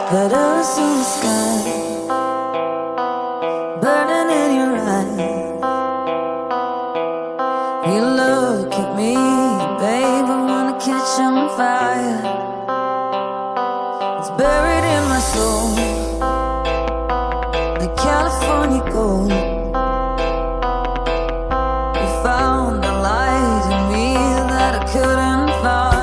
Petals in the sky, burning in your eyes. You look at me, babe, I wanna catch on fire. It's buried in my soul, the California gold. You found a light in me that I couldn't find.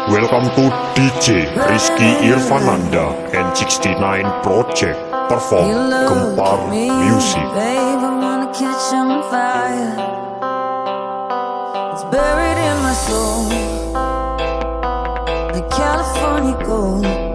Welcome to DJ Rizky Irfananda and 69 Project perform Gempar Music. Babe, I wanna catch on fire. It's buried in my soul, the California gold.